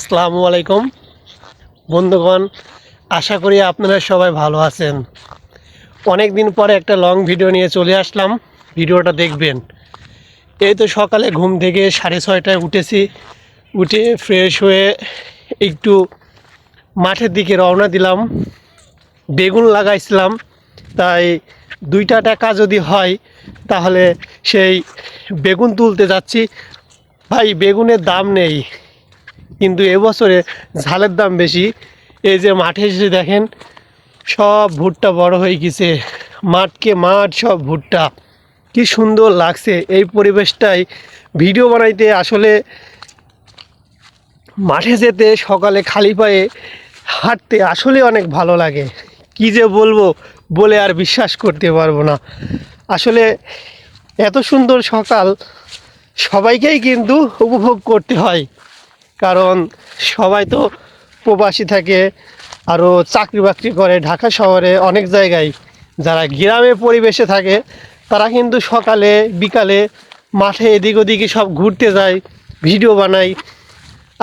আসসালামু আলাইকুম বন্ধুগণ, আশা করি আপনারা সবাই ভালো আছেন। অনেক দিন পরে একটা লং ভিডিও নিয়ে চলে আসলাম, ভিডিওটা দেখবেন। এই তো সকালে ঘুম থেকে 6:30টায় উঠেছি, উঠে ফ্রেশ হয়ে একটু মাঠের দিকে রওনা দিলাম। বেগুন লাগাইছিলাম, তাই 2টা টাকা যদি হয় তাহলে সেই বেগুন তুলতে যাচ্ছি। ভাই, বেগুনের দাম নেই, কিন্তু এবছরে ঝালের দাম বেশি। এই যে মাঠে এসে দেখেন, সব ভুট্টা বড় হয়ে গেছে, মাঠকে মাঠ সব ভুট্টা। কি সুন্দর লাগছে এই পরিবেশটাই ভিডিও বানাইতে। আসলে মাঠে যেতে, সকালে খালি পায়ে হাঁটতে আসলে অনেক ভালো লাগে। কি যে বলবো, বলে আর বিশ্বাস করতে পারবো না। আসলে এত সুন্দর সকাল সবাইকেই কিন্তু উপভোগ করতে হয়, কারণ সবাই তো প্রবাসী থাকে, আরও চাকরি বাকরি করে ঢাকা শহরে অনেক জায়গায়। যারা গ্রামে পরিবেশে থাকে তারা কিন্তু সকালে বিকালে মাঠে এদিক ওদিকে সব ঘুরতে যায়, ভিডিও বানায়।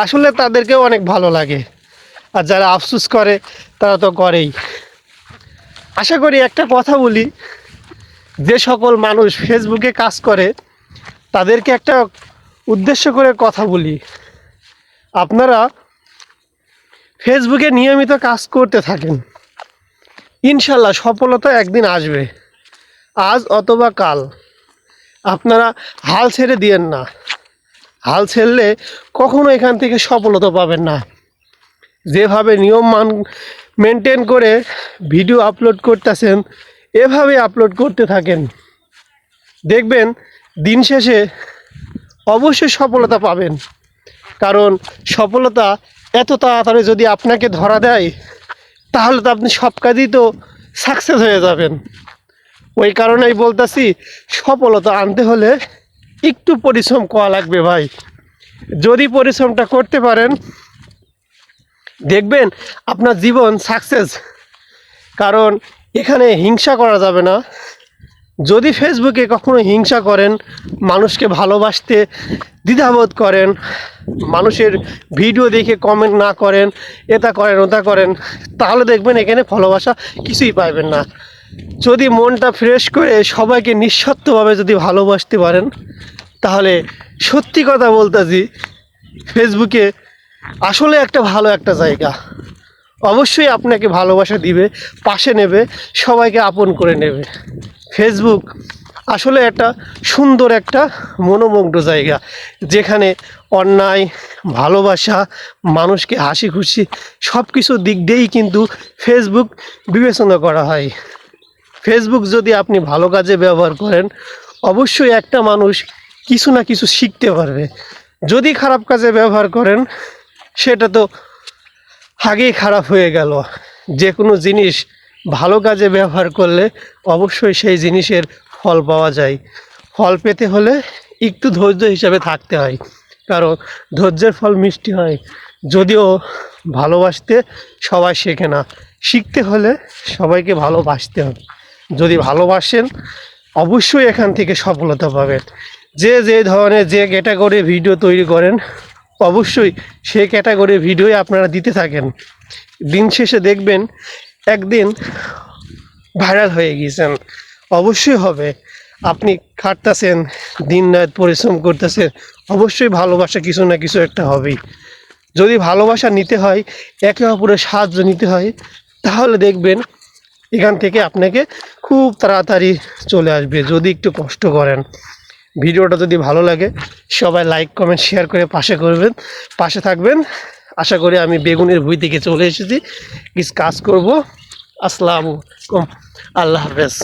আসলে তাদেরকেও অনেক ভালো লাগে, আর যারা আফসোস করে তারা তো করেই। আশা করি একটা কথা বলি, যে সকল মানুষ ফেসবুকে কাজ করে তাদেরকে একটা উদ্দেশ্য করে কথা বলি। আপনারা ফেসবুকে নিয়মিত কাজ করতে থাকেন, ইনশাল্লাহ সফলতা একদিন আসবে, আজ অথবা কাল। আপনারা হাল ছেড়ে দিয়েন না, হাল ছেড়লে কখনো এখান থেকে সফলতা পাবেন না। যেভাবে নিয়ম মেনটেন করে ভিডিও আপলোড করতেছেন, এভাবে আপলোড করতে থাকেন, দেখবেন দিন শেষে অবশ্যই সফলতা পাবেন। কারণ সফলতা এত তাড়াতাড়ি যদি আপনাকে ধরা দেয় তাহলে তো আপনি সব কাজেই তো সাকসেস হয়ে যাবেন। ওই কারণেই বলতেছি, সফলতা আনতে হলে একটু পরিশ্রম করা লাগবে ভাই। যদি পরিশ্রমটা করতে পারেন, দেখবেন আপনার জীবন সাকসেস। কারণ এখানে হিংসা করা যাবে না। যদি ফেসবুকে কখনো হিংসা করেন, মানুষকে ভালোবাসতে দ্বিধাবোধ করেন, মানুষের ভিডিও দেখে কমেন্ট না করেন, এটা করেন ওটা করেন, তাহলে দেখবেন এখানে ভালোবাসা কিছুই পাইবেন না। যদি মনটা ফ্রেশ করে সবাইকে নিঃস্বার্থভাবে যদি ভালোবাসতে পারেন, তাহলে সত্যি কথা বলতেছি, ফেসবুকে আসলে একটা ভালো একটা জায়গা। অবশ্যই আপনাকে ভালোবাসা দিবে, পাশে নেবে, সবাইকে আপন করে নেবে। ফেসবুক আসলে একটা সুন্দর একটা মনোমুগ্ধ জায়গা, যেখানে অন্যায়, ভালোবাসা, মানুষকে হাসি খুশি সব কিছু দিক দিয়েই কিন্তু ফেসবুক বিবেচনা করা হয়। ফেসবুক যদি আপনি ভালো কাজে ব্যবহার করেন, অবশ্যই একটা মানুষ কিছু না কিছু শিখতে পারবে। যদি খারাপ কাজে ব্যবহার করেন, সেটা তো আগেই খারাপ হয়ে গেল। যে কোনো জিনিস ভালো কাজে ব্যবহার করলে অবশ্যই সেই জিনিসের ফল পাওয়া যায়। ফল পেতে হলে একটু ধৈর্য হিসাবে থাকতে হয়, কারণ ধৈর্যের ফল মিষ্টি হয়। যদিও ভালোবাসতে সবাই শেখে না, শিখতে হলে সবাইকে ভালোবাসতে হবে। যদি ভালোবাসেন, অবশ্যই এখান থেকে সফলতা পাবেন। যে যে ধরনের যে ক্যাটাগরি ভিডিও তৈরি করেন, অবশ্যই সেই ক্যাটাগরির ভিডিওই আপনারা দিতে থাকেন। দিন শেষে দেখবেন একদিন ভাইরাল হয়ে গিয়েছেন। অবশ্যই হবে। আপনি খাটতেছেন, দিন রাত পরিশ্রম করতেছেন, অবশ্যই ভালোবাসা কিছু না কিছু একটা হবেই। যদি ভালোবাসা নিতে হয়, একে অপরের সাহায্য নিতে হয়, তাহলে দেখবেন এখান থেকে আপনাকে খুব তাড়াতাড়ি চলে আসবে, যদি একটু কষ্ট করেন। ভিডিওটা যদি ভালো লাগে সবাই লাইক কমেন্ট শেয়ার করে পাশে থাকবেন। আশা করি আমি বেগুনের ভুঁই থেকে চলে এসেছি, কিছু কাজ করব। আসসালামু আলাইকুম, আল্লাহ হাফেজ।